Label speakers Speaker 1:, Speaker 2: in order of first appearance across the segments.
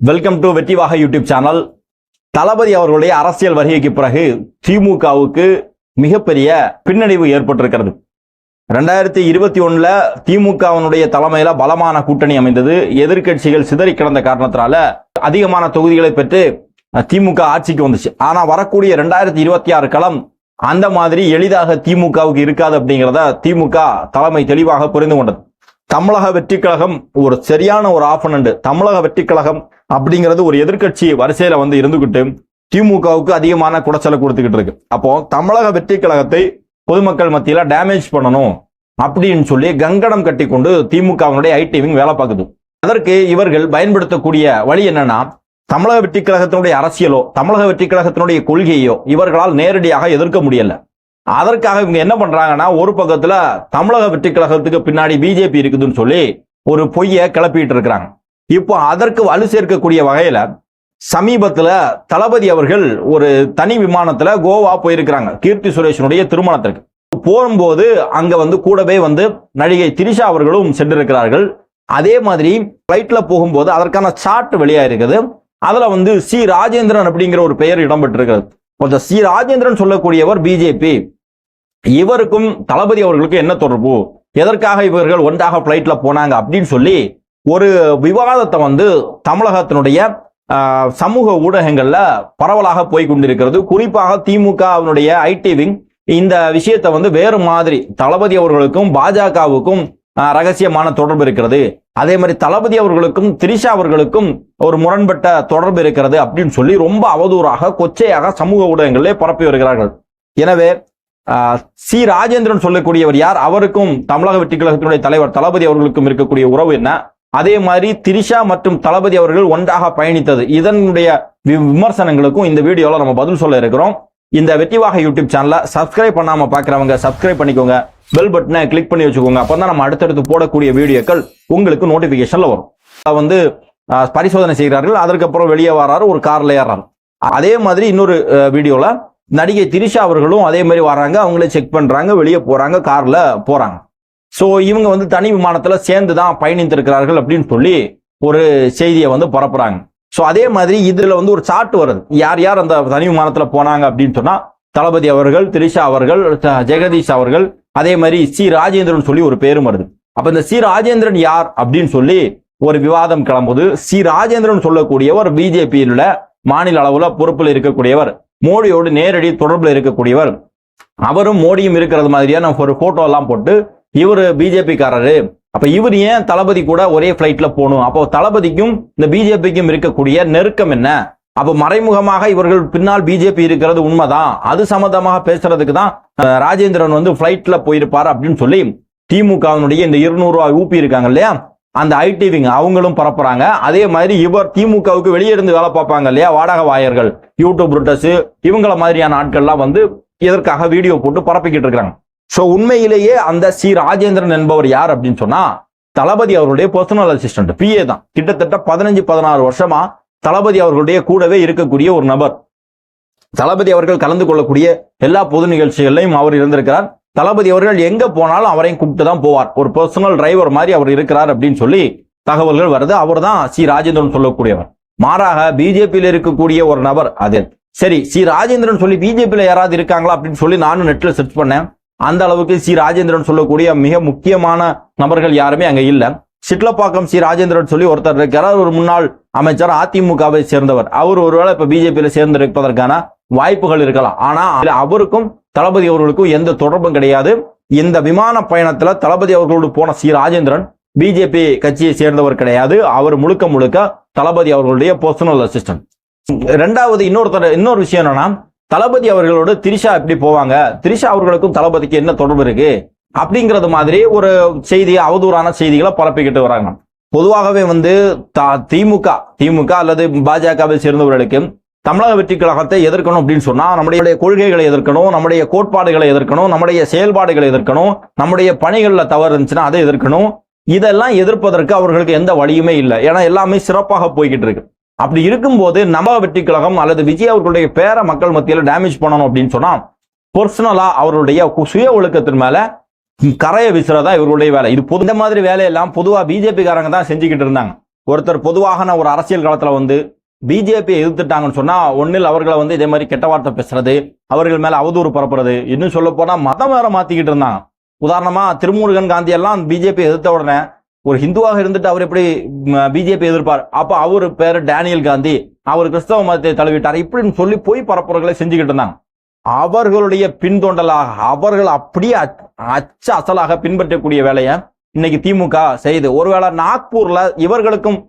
Speaker 1: Welcome to வெற்றிவாக YouTube channel. தளபதி அவர்களுடைய அரசியல் வருகைக்கு பிறகு திமுகவுக்கு மிகப்பெரிய பின்னடைவு ஏற்பட்டிருக்கிறது. 2021 திமுகவினுடைய தலைமையில பலமான கூட்டணி அமைந்தது. எதிர்க்கட்சிகள் சிதறி கிடந்த காரணத்தினால அதிகமான தொகுதிகளை பெற்று திமுக ஆட்சிக்கு வந்துச்சு. ஆனா வரக்கூடிய 2026 களம் அந்த மாதிரி எளிதாக திமுகவுக்கு இருக்காது அப்படிங்கிறத திமுக தலைமை தெளிவாக புரிந்து கொண்டது. தமிழக வெற்றி கழகம் ஒரு சரியான ஒரு ஆப்பனண்ட். தமிழக வெற்றி கழகம் அப்படிங்கிறது ஒரு எதிர்க்கட்சி வரிசையில இருந்துகிட்டு திமுகவுக்கு அதிகமான குடைச்சலை கொடுத்துக்கிட்டு இருக்கு. அப்போ தமிழக வெற்றி கழகத்தை பொதுமக்கள் மத்தியில டேமேஜ் பண்ணணும் அப்படின்னு சொல்லி கங்கணம் கட்டி கொண்டு திமுகவினுடைய ஐடிவிங் வேலை பார்க்குது. அதற்கு இவர்கள் பயன்படுத்தக்கூடிய வழி என்னன்னா, தமிழக வெற்றி கழகத்தினுடைய அரசியலோ தமிழக வெற்றி கழகத்தினுடைய கொள்கையோ இவர்களால் நேரடியாக எதிர்க்க முடியல. அதற்காக இவங்க என்ன பண்றாங்கன்னா, ஒரு பக்கத்துல தமிழக வெற்றி கழகத்துக்கு பின்னாடி பிஜேபி இருக்குதுன்னு சொல்லி ஒரு பொய்யை கிளப்பிட்டு இருக்கிறாங்க. இப்போ அதற்கு வலு சேர்க்கக்கூடிய வகையில சமீபத்துல தளபதி அவர்கள் ஒரு தனி விமானத்துல கோவா போயிருக்கிறாங்க கீர்த்தி சுரேஷனுடைய திருமணத்திற்கு. போகும்போது அங்க கூடவே நடிகை திரிஷா அவர்களும் சென்றிருக்கிறார்கள். அதே மாதிரி பிளைட்ல போகும்போது அதற்கான சார்ட் வெளியா இருக்குது. அதுல சி ராஜேந்திரன் அப்படிங்கிற ஒரு பெயர் இடம்பெற்றிருக்கிறது. கொஞ்சம் சி ராஜேந்திரன் சொல்லக்கூடியவர் பிஜேபி. இவருக்கும் தளபதி அவர்களுக்கு என்ன தொடர்பு, எதற்காக இவர்கள் ஒன்றாக பிளைட்ல போனாங்க அப்படின்னு சொல்லி ஒரு விவாதத்தை தமிழகத்தினுடைய சமூக ஊடகங்கள்ல பரவலாக போய் கொண்டிருக்கிறது. குறிப்பாக திமுகவினுடைய ஐடிவிங் இந்த விஷயத்தை வேறு மாதிரி தளபதி அவர்களுக்கும் பாஜகவுக்கும் ரகசியமான தொடர்பு இருக்கிறது, அதே மாதிரி தளபதி அவர்களுக்கும் திரிஷா அவர்களுக்கும் ஒரு முரண்பட்ட தொடர்பு இருக்கிறது அப்படின்னு சொல்லி ரொம்ப அவதூறாக கொச்சையாக சமூக ஊடகங்களிலே பரப்பி வருகிறார்கள். எனவே சி ராஜேந்திரன் சொல்லக்கூடியவர் யார், அவருக்கும் தமிழக வெற்றி கழகத்தினுடைய தலைவர் தளபதி அவர்களுக்கும் இருக்கக்கூடிய உறவு என்ன, அதே மாதிரி திரிஷா மற்றும் தளபதி அவர்கள் ஒன்றாக பயணித்தது, இதனுடைய விமர்சனங்களுக்கும் இந்த வீடியோல நம்ம பதில் சொல்ல இருக்கிறோம். இந்த வெற்றிவாக யூடியூப் சேனலை சப்ஸ்கிரைப் பண்ணாம பாக்குறவங்க சப்ஸ்கிரைப் பண்ணிக்கோங்க, பெல் பட்டனை கிளிக் பண்ணி வச்சுக்கோங்க. அப்பதான் நம்ம அடுத்தடுத்து போடக்கூடிய வீடியோக்கள் உங்களுக்கு நோட்டிபிகேஷன்ல வரும். பரிசோதனை செய்கிறார்கள், அதற்கப்புறம் வெளியே வராரு, ஒரு கார்ல ஏறாரு. அதே மாதிரி இன்னொரு வீடியோல நடிகை திரிஷா அவர்களும் அதே மாதிரி வராங்க, அவங்களே செக் பண்றாங்க, வெளியே போறாங்க, கார்ல போறாங்க. சோ இவங்க தனி விமானத்துல சேர்ந்து தான் பயணித்திருக்கிறார்கள் அப்படின்னு சொல்லி ஒரு செய்தியை பரப்புறாங்க. சோ அதே மாதிரி இதுல ஒரு சார்ட் வருது, யார் யார் அந்த தனி விமானத்துல போனாங்க அப்படின்னு சொன்னா தளபதி அவர்கள், திரிஷா அவர்கள், ஜெகதீஷ் அவர்கள், அதே மாதிரி சி ராஜேந்திரன் சொல்லி ஒரு பேரும் வருது. அப்ப இந்த சி ராஜேந்திரன் யார் அப்படின்னு சொல்லி ஒரு விவாதம் கிளம்புது. சி ராஜேந்திரன் சொல்லக்கூடியவர் பிஜேபியில மாநில அளவுல பொறுப்பில் இருக்கக்கூடியவர், மோடியோடு நேரடி தொடர்புல இருக்கக்கூடியவர். அவரும் மோடியும் இருக்கிறது மாதிரியான ஒரு போட்டோ எல்லாம் போட்டு இவர் பிஜேபி காரரு, அப்ப இவர் ஏன் தளபதி கூட ஒரே பிளைட்ல போகணும், அப்போ தளபதிக்கும் இந்த பிஜேபிக்கும் இருக்கக்கூடிய நெருக்கம் என்ன, அப்ப மறைமுகமாக இவர்கள் பின்னால் பிஜேபி இருக்கிறது உண்மைதான், அது சம்பந்தமாக பேசுறதுக்கு தான் ராஜேந்திரன் பிளைட்ல போயிருப்பாரு அப்படின்னு சொல்லி திமுகவினுடைய இந்த 200 ரூபாய் ஊப்பி இருக்காங்க இல்லையா, அந்த ஐடிவிங் அவங்களும் பரப்புறாங்க. அதே மாதிரி இவர் திமுகவுக்கு வெளியே இருந்து வேலை பார்ப்பாங்க இல்லையா, வாடகை வாயர்கள், யூடியூப் ரூட்டர்ஸ், இவங்கள மாதிரியான ஆட்கள்லாம் இதற்காக வீடியோ போட்டு பரப்பிக்கிட்டு இருக்கிறாங்க. சோ உண்மையிலேயே அந்த சி ராஜேந்திரன் என்பவர் யார் அப்படின்னு சொன்னா தளபதி அவர்களுடைய பர்சனல் அசிஸ்டன்ட், பிஏ தான். கிட்டத்தட்ட 15-16 வருஷமா தளபதி அவர்களுடைய கூடவே இருக்கக்கூடிய ஒரு நபர். தளபதி அவர்கள் கலந்து கொள்ளக்கூடிய எல்லா பொது நிகழ்ச்சிகளையும் அவர் இருந்திருக்கிறார். தளபதி அவர்கள் எங்க போனாலும் அவரையும் கூப்பிட்டு தான் போவார், ஒரு பர்சனல் டிரைவர் மாதிரி அவர் இருக்கிறார் அப்படின்னு சொல்லி தகவல்கள் வருது. அவர் தான் சி ராஜேந்திரன் சொல்லக்கூடியவர். மாறாக பிஜேபியில் இருக்கக்கூடிய ஒரு நபர் அது. சரி, சி ராஜேந்திரன் சொல்லி பிஜேபியில யாராவது இருக்காங்களா அப்படின்னு சொல்லி நானும் நெட்ல சர்ச் பண்ணேன். அந்த அளவுக்கு சி ராஜேந்திரன் சொல்லக்கூடிய மிக முக்கியமான நபர்கள் யாருமே அங்க இல்ல. சிட்லப்பாக்கம் சி ராஜேந்திரன் சொல்லி ஒருத்தர் இருக்கிறார், ஒரு முன்னாள் அமைச்சர், அதிமுகவை சேர்ந்தவர். அவர் ஒருவேளை இப்ப பிஜேபியில சேர்ந்திருப்பதற்கான வாய்ப்புகள் இருக்கலாம். ஆனா அவருக்கும் தளபதி அவர்களுக்கும் எந்த தொடர்பும் கிடையாது. இந்த விமான பயணத்துல தளபதி அவர்களோடு போன சி ராஜேந்திரன் பிஜேபி கட்சியை சேர்ந்தவர் கிடையாது. அவர் முழுக்க முழுக்க தளபதி அவர்களுடைய பர்சனல் அசிஸ்டன்ட். ரெண்டாவது இன்னொரு விஷயம் என்னன்னா, தளபதி அவர்களோடு திரிஷா எப்படி போவாங்க, திரிஷா அவர்களுக்கும் தளபதிக்கு என்ன தொடர்பு இருக்கு அப்படிங்கிறது மாதிரி ஒரு செய்தி, அவதூறான செய்திகளை பரப்பிக்கிட்டு வராங்க. பொதுவாகவே திமுக அல்லது பாஜகவை சேர்ந்தவர்களுக்கு தமிழக வெற்றி கழகத்தை எதிர்க்கணும் அப்படின்னு சொன்னா நம்முடைய கொள்கைகளை எதிர்க்கணும், நம்முடைய கோட்பாடுகளை எதிர்க்கணும், நம்முடைய செயல்பாடுகளை எதிர்க்கணும், நம்முடைய பணிகள்ல தவறு இருந்துச்சுன்னா அதை எதிர்க்கணும். இதெல்லாம் எதிர்ப்பதற்கு அவர்களுக்கு எந்த வழியுமே இல்லை, ஏன்னா எல்லாமே சிறப்பாக போய்கிட்டு இருக்கு. அப்படி இருக்கும்போது நம்ம வெற்றி கழகம் அல்லது விஜய் அவர்களுடைய பேரை மக்கள் மத்தியில் டேமேஜ் பண்ணணும் அப்படின்னு சொன்னா பர்சனலா அவருடைய சுய ஒழுக்கத்தின் மேல கரையை விசுறதா இவர்களுடைய வேலை. இது இந்த மாதிரி வேலையெல்லாம் பொதுவா பிஜேபி காரங்க தான் செஞ்சுக்கிட்டு இருந்தாங்க. ஒருத்தர் பொதுவாக ஒரு அரசியல் காலத்துல வந்து பிஜேபி எதிர்த்துட்டாங்கன்னு சொன்னா ஒன்னில் அவர்களை வந்து இதே மாதிரி கெட்ட வார்த்தை பேசுறது, அவர்கள் மேல அவதூறு பரப்புறது, இன்னும் சொல்ல போனா மதம் வேற மாத்திக்கிட்டு இருந்தாங்க. உதாரணமா திருமுருகன் காந்தி எல்லாம் பிஜேபி எதிர்த்த உடனே ஒரு ஹிந்துவாக இருந்துட்டு அவர் எப்படி பிஜேபி எதிர்ப்பார்? அப்ப அவரு பேரு டேனியல் காந்தி, அவர் கிறிஸ்தவ மதத்தை தழுவிட்டார் இப்படின்னு சொல்லி போய் பரப்புரைகளை செஞ்சுக்கிட்டு இருந்தாங்க. அவர்களுடைய பின்தொண்டலாக அவர்கள் அப்படியே அச்ச அசலாக பின்பற்றக்கூடிய வேலையை இன்னைக்கு திமுக செய்து, ஒருவேளை நாக்பூர்ல இவர்களுக்கும்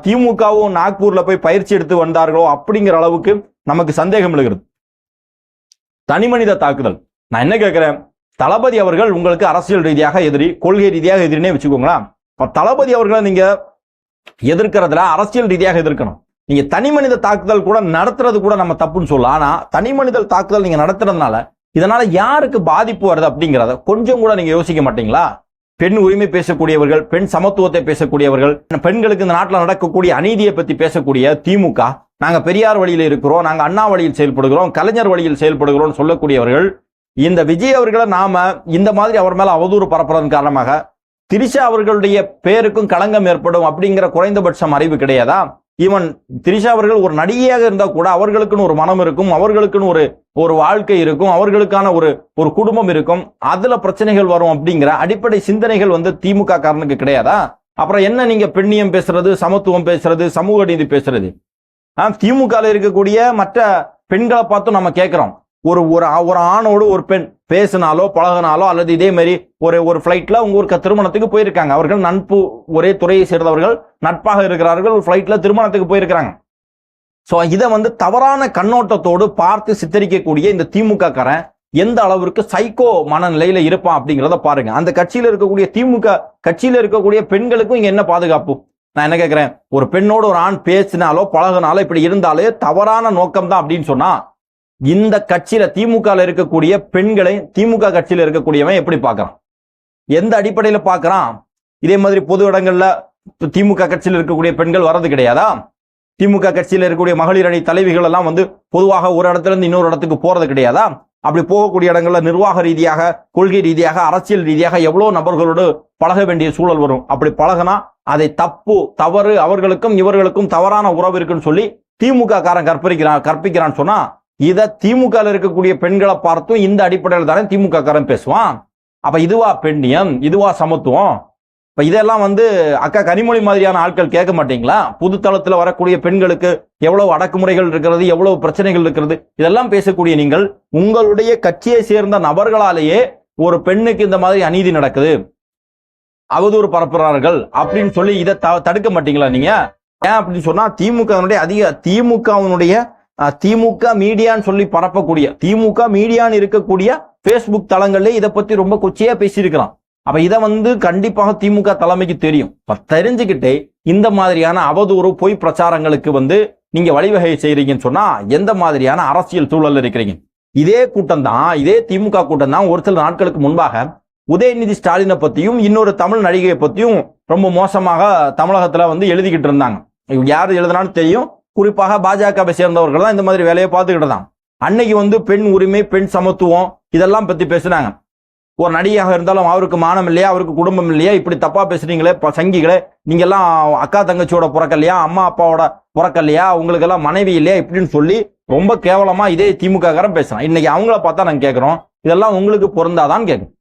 Speaker 1: திமுகவும் நாக்பூர்ல போய் பயிற்சி எடுத்து வந்தார்களோ அப்படிங்கிற அளவுக்கு நமக்கு சந்தேகம் எழுகிறது. தனிமனித தாக்குதல். நான் என்ன கேட்கிறேன், தளபதி அவர்கள் உங்களுக்கு அரசியல் ரீதியாக எதிரி, கொள்கை ரீதியாக எதிரினே வச்சுக்கோங்களேன். தளபதி அவர்களை நீங்க எதிர்க்கிறதுல அரசியல் ரீதியாக எதிர்க்கணும். நீங்க தனி மனித தாக்குதல் கூட நடத்துறது கூட நம்ம தப்புன்னு சொல்லலாம். ஆனா தனி மனித தாக்குதல் நீங்க நடத்துறதுனால இதனால யாருக்கு பாதிப்பு வருது அப்படிங்கிறத கொஞ்சம் கூட நீங்க யோசிக்க மாட்டீங்களா? பெண் உரிமை பேசக்கூடியவர்கள், பெண் சமத்துவத்தை பேசக்கூடியவர்கள், பெண்களுக்கு இந்த நாட்டில் நடக்கக்கூடிய அநீதியை பத்தி பேசக்கூடிய திமுக, நாங்க பெரியார் வழியில் இருக்கிறோம், நாங்க அண்ணா வழியில் செயல்படுகிறோம், கலைஞர் வழியில் செயல்படுகிறோம் சொல்லக்கூடியவர்கள், இந்த விஜய் அவர்களை நாம இந்த மாதிரி அவர் மேல அவதூறு பரப்புறதன் காரணமாக திரிஷா அவர்களுடைய பேருக்கும் களங்கம் ஏற்படும் அப்படிங்கிற குறைந்தபட்சம் அறிவு கிடையாதா? ஈவன் திரிஷா அவர்கள் ஒரு நடிகையாக இருந்தா கூட அவர்களுக்குன்னு ஒரு மனம் இருக்கும், அவர்களுக்குன்னு ஒரு வாழ்க்கை இருக்கும், அவர்களுக்கான ஒரு குடும்பம் இருக்கும், அதுல பிரச்சனைகள் வரும் அப்படிங்கிற அடிப்படை சிந்தனைகள் வந்து திமுக காரனுக்கு கிடையாதா? அப்புறம் என்ன நீங்க பெண்ணியம் பேசுறது, சமத்துவம் பேசுறது, சமூக நீதி பேசுறது? திமுக இருக்கக்கூடிய மற்ற பெண்களை பார்த்தும் நம்ம கேட்கிறோம், ஒரு ஆணோடு ஒரு பெண் பேசினாலோ பழகினாலோ அல்லது இதே மாதிரி ஒரு பிளைட்ல உங்க திருமணத்துக்கு போயிருக்காங்க, அவர்கள் நட்பு ஒரே துறையை சேர்ந்தவர்கள் நட்பாக இருக்கிறார்கள், ஒரு பிளைட்ல திருமணத்துக்கு போயிருக்கிறாங்க. சோ இதை வந்து தவறான கண்ணோட்டத்தோடு பார்த்து சித்தரிக்கக்கூடிய இந்த திமுக காரன் எந்த அளவிற்கு சைக்கோ மனநிலையில இருப்பான் அப்படிங்கிறத பாருங்க. அந்த கட்சியில இருக்கக்கூடிய திமுக கட்சியில இருக்கக்கூடிய பெண்களுக்கும் இங்க என்ன பாதுகாப்பு? நான் என்ன கேட்கிறேன், ஒரு பெண்ணோடு ஒரு ஆண் பேசினாலோ பழகினாலோ இப்படி இருந்தாலே தவறான நோக்கம் தான் அப்படின்னு சொன்னா இந்த கட்சியில திமுக இருக்கக்கூடிய பெண்களை திமுக கட்சியில இருக்கக்கூடியவன் எப்படி பார்க்கறான், எந்த அடிப்படையில பார்க்கறான்? இதே மாதிரி பொது இடங்கள்ல திமுக கட்சியில் இருக்கக்கூடிய பெண்கள் வர்றது கிடையாதா? திமுக கட்சியில் இருக்கக்கூடிய மகளிர் அணி தலைவிகள் எல்லாம் வந்து பொதுவாக ஒரு இடத்துல இருந்து இன்னொரு இடத்துக்கு போறது கிடையாதா? அப்படி போகக்கூடிய இடங்கள்ல நிர்வாக ரீதியாக, கொள்கை ரீதியாக, அரசியல் ரீதியாக எவ்வளவு நபர்களோடு பழக வேண்டிய சூழல் வரும். அப்படி பழகினா அதை தவறு, அவர்களுக்கும் இவர்களுக்கும் தவறான உறவு இருக்குன்னு சொல்லி திமுக காரன் கற்பிக்கிறான்னு சொன்னா இத திமுக இருக்கக்கூடிய பெண்களை பார்த்தும் இந்த அடிப்படையில் தானே திமுக காரன் பேசுவான். அப்ப இதுவா பெண்ணியம், இதுவா சமத்துவம்? இப்ப இதெல்லாம் வந்து அக்கா கனிமொழி மாதிரியான ஆட்கள் கேட்க மாட்டீங்களா? புது தளத்துல வரக்கூடிய பெண்களுக்கு எவ்வளவு அடக்குமுறைகள் இருக்கிறது, எவ்வளவு பிரச்சனைகள் இருக்கிறது, இதெல்லாம் பேசக்கூடிய நீங்கள் உங்களுடைய கட்சியை சேர்ந்த நபர்களாலேயே ஒரு பெண்ணுக்கு இந்த மாதிரி அநீதி நடக்குது, அவதூறு பரப்புறார்கள் அப்படின்னு சொல்லி இதை தடுக்க மாட்டீங்களா நீங்க? ஏன் அப்படின்னு சொன்னா திமுக மீடியான்னு சொல்லி பரப்பக்கூடிய, திமுக மீடியான்னு இருக்கக்கூடிய பேஸ்புக் தளங்கள்ல இதை பத்தி ரொம்ப கொச்சையா பேசியிருக்கிறான். அப்ப இதை வந்து கண்டிப்பாக திமுக தலைமைக்கு தெரியும். தெரிஞ்சுக்கிட்டே இந்த மாதிரியான அவதூறு பொய் பிரச்சாரங்களுக்கு வந்து நீங்க வழிவகை செய்யறீங்கன்னு சொன்னா எந்த மாதிரியான அரசியல் சூழல் இருக்கிறீங்க? இதே கூட்டம் தான், இதே திமுக கூட்டம் தான் ஒரு சில நாட்களுக்கு முன்பாக உதயநிதி ஸ்டாலினை பத்தியும் இன்னொரு தமிழ் நடிகையை பத்தியும் ரொம்ப மோசமாக தமிழகத்துல வந்து எழுதிக்கிட்டு இருந்தாங்க. யாரு எழுதினாலும் தெரியும், குறிப்பாக பாஜகவை சேர்ந்தவர்கள் தான் இந்த மாதிரி வேலையை பார்த்துக்கிட்டு தான். அன்னைக்கு வந்து பெண் உரிமை, பெண் சமத்துவம் இதெல்லாம் பத்தி பேசுனாங்க. ஒரு நடிகையாக இருந்தாலும் அவருக்கு மானம் இல்லையா, அவருக்கு குடும்பம் இல்லையா, இப்படி தப்பா பேசுறீங்களே சங்கிகளே, நீங்க எல்லாம் அக்கா தங்கச்சியோட பிறக்கலையா, அம்மா அப்பாவோட பிறக்கலையா, உங்களுக்கு எல்லாம் மனைவி இல்லையா இப்படின்னு சொல்லி ரொம்ப கேவலமா இதே திமுக காரன் பேசுறான். இன்னைக்கு அவங்கள பார்த்தா நாங்க கேட்கிறோம், இதெல்லாம் உங்களுக்கு பொருந்தாதான்னு கேட்கும்.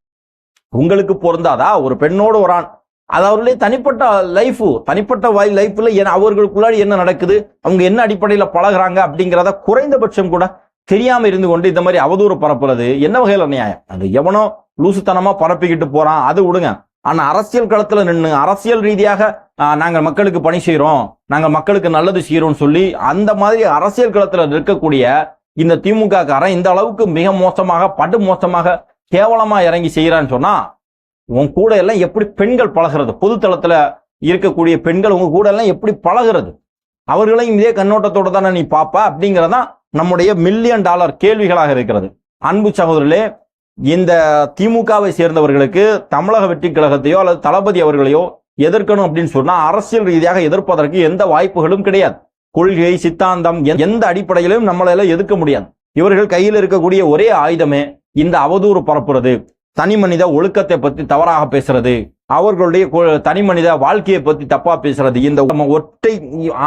Speaker 1: உங்களுக்கு பொருந்தாதா? ஒரு பெண்ணோடு ஒரு ஆண், அது அவர்களுடைய தனிப்பட்ட லைஃப்ல அவர்களுக்குள்ளாடி என்ன நடக்குது, அவங்க என்ன அடிப்படையில பழகுறாங்க அப்படிங்கிறத குறைந்தபட்சம் கூட தெரியாம இருந்து கொண்டு இந்த மாதிரி அவதூறு பரப்புறது என்ன வகையில நியாயம்? அது எவனோ லூசுத்தனமா பரப்பிக்கிட்டு போறான், அது விடுங்க. ஆனா அரசியல் களத்துல நின்று அரசியல் ரீதியாக நாங்கள் மக்களுக்கு பணி செய்யறோம், நாங்கள் மக்களுக்கு நல்லது செய்யறோம்னு சொல்லி அந்த மாதிரி அரசியல் களத்துல இருக்கக்கூடிய இந்த திமுக காரன் இந்த அளவுக்கு மிக மோசமாக, படு மோசமாக, கேவலமா இறங்கி செய்யறான்னு சொன்னா உன் கூட எல்லாம் எப்படி பெண்கள் பழகிறது? பொது தளத்துல இருக்கக்கூடிய பெண்கள் உங்க கூட எல்லாம் எப்படி பழகிறது? அவர்களையும் இதே கண்ணோட்டத்தோட தானே நீ பாப்பா அப்படிங்கறதான் நம்முடைய $1,000,000 கேள்விகளாக இருக்கிறது. அன்பு சகோதரர்களே, இந்த திமுகவை சேர்ந்தவர்களுக்கு தமிழக வெற்றி கழகத்தையோ அல்லது தளபதி அவர்களையோ எதிர்க்கணும் அப்படின்னு சொன்னா அரசியல் ரீதியாக எதிர்ப்பதற்கு எந்த வாய்ப்புகளும் கிடையாது. கொள்கை, சித்தாந்தம் எந்த அடிப்படையிலும் நம்மளால எதிர்க்க முடியாது. இவர்கள் கையில் இருக்கக்கூடிய ஒரே ஆயுதமே இந்த அவதூறு பரப்புறது, தனி மனித ஒழுக்கத்தை பத்தி தவறாக பேசுறது, அவர்களுடைய தனி மனித வாழ்க்கையை பத்தி தப்பா பேசுறது, இந்த ஒற்றை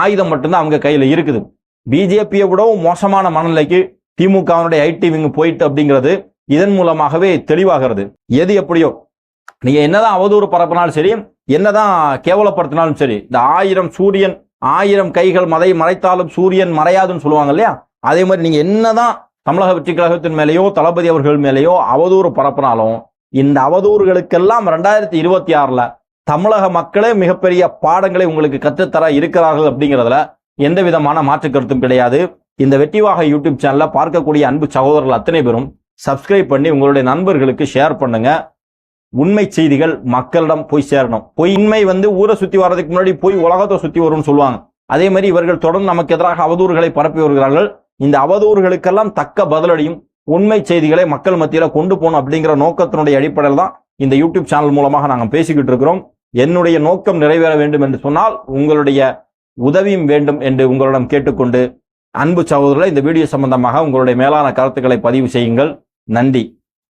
Speaker 1: ஆயுதம் மட்டும்தான் அவங்க கையில இருக்குது. பிஜேபியை விடவும் மோசமான மனநிலைக்கு திமுகவினுடைய ஐடி விங் போயிட்டு அப்படிங்கிறது இதன் மூலமாகவே தெளிவாகிறது. எது எப்படியோ நீங்க என்னதான் அவதூறு பரப்பினாலும் சரி, என்னதான் கேவலப்படுத்தினாலும் சரி, இந்த 1000 சூரியன் 1000 கைகள் மறைத்தாலும் சூரியன் மறையாதுன்னு சொல்லுவாங்க இல்லையா, அதே மாதிரி நீங்க என்னதான் தமிழக வெற்றி கழகத்தின் மேலேயோ தளபதி அவர்கள் மேலேயோ அவதூறு பரப்பினாலும் இந்த அவதூறுகளுக்கெல்லாம் 2026 தமிழக மக்களே மிகப்பெரிய பாடங்களை உங்களுக்கு கற்றுத்தர இருக்கிறார்கள் அப்படிங்கிறதுல எந்த விதமான மாற்று கருத்தும் கிடையாது. இந்த வெற்றிவாகை யூடியூப் சேனல்ல பார்க்கக்கூடிய அன்பு சகோதரர்கள் அத்தனை பேரும் சப்ஸ்கிரைப் பண்ணி உங்களுடைய நண்பர்களுக்கு ஷேர் பண்ணுங்க. உண்மை செய்திகள் மக்களிடம் போய் சேரணும். பொய்மை ஊரை சுத்தி வர்றதுக்கு முன்னாடி போய் உலகத்தை சுத்தி வரும்னு சொல்லுவாங்க. அதே மாதிரி இவர்கள் தொடர்ந்து நமக்கு எதிராக அவதூறுகளை பரப்பி வருகிறார்கள். இந்த அவதூறுகளுக்கெல்லாம் தக்க பதிலடியும் உண்மை செய்திகளை மக்கள் மத்தியில கொண்டு போகணும் அப்படிங்கிற நோக்கத்தினுடைய அடிப்படையில் தான் இந்த யூடியூப் சேனல் மூலமாக நாங்கள் பேசிக்கிட்டு இருக்கிறோம். என்னுடைய நோக்கம் நிறைவேற வேண்டும் என்று சொன்னால் உங்களுடைய உதவியும் வேண்டும் என்று உங்களிடம் கேட்டுக்கொண்டு, அன்பு சகோதரர்களை இந்த வீடியோ சம்பந்தமாக உங்களுடைய மேலான கருத்துக்களை பதிவு செய்யுங்கள். நன்றி.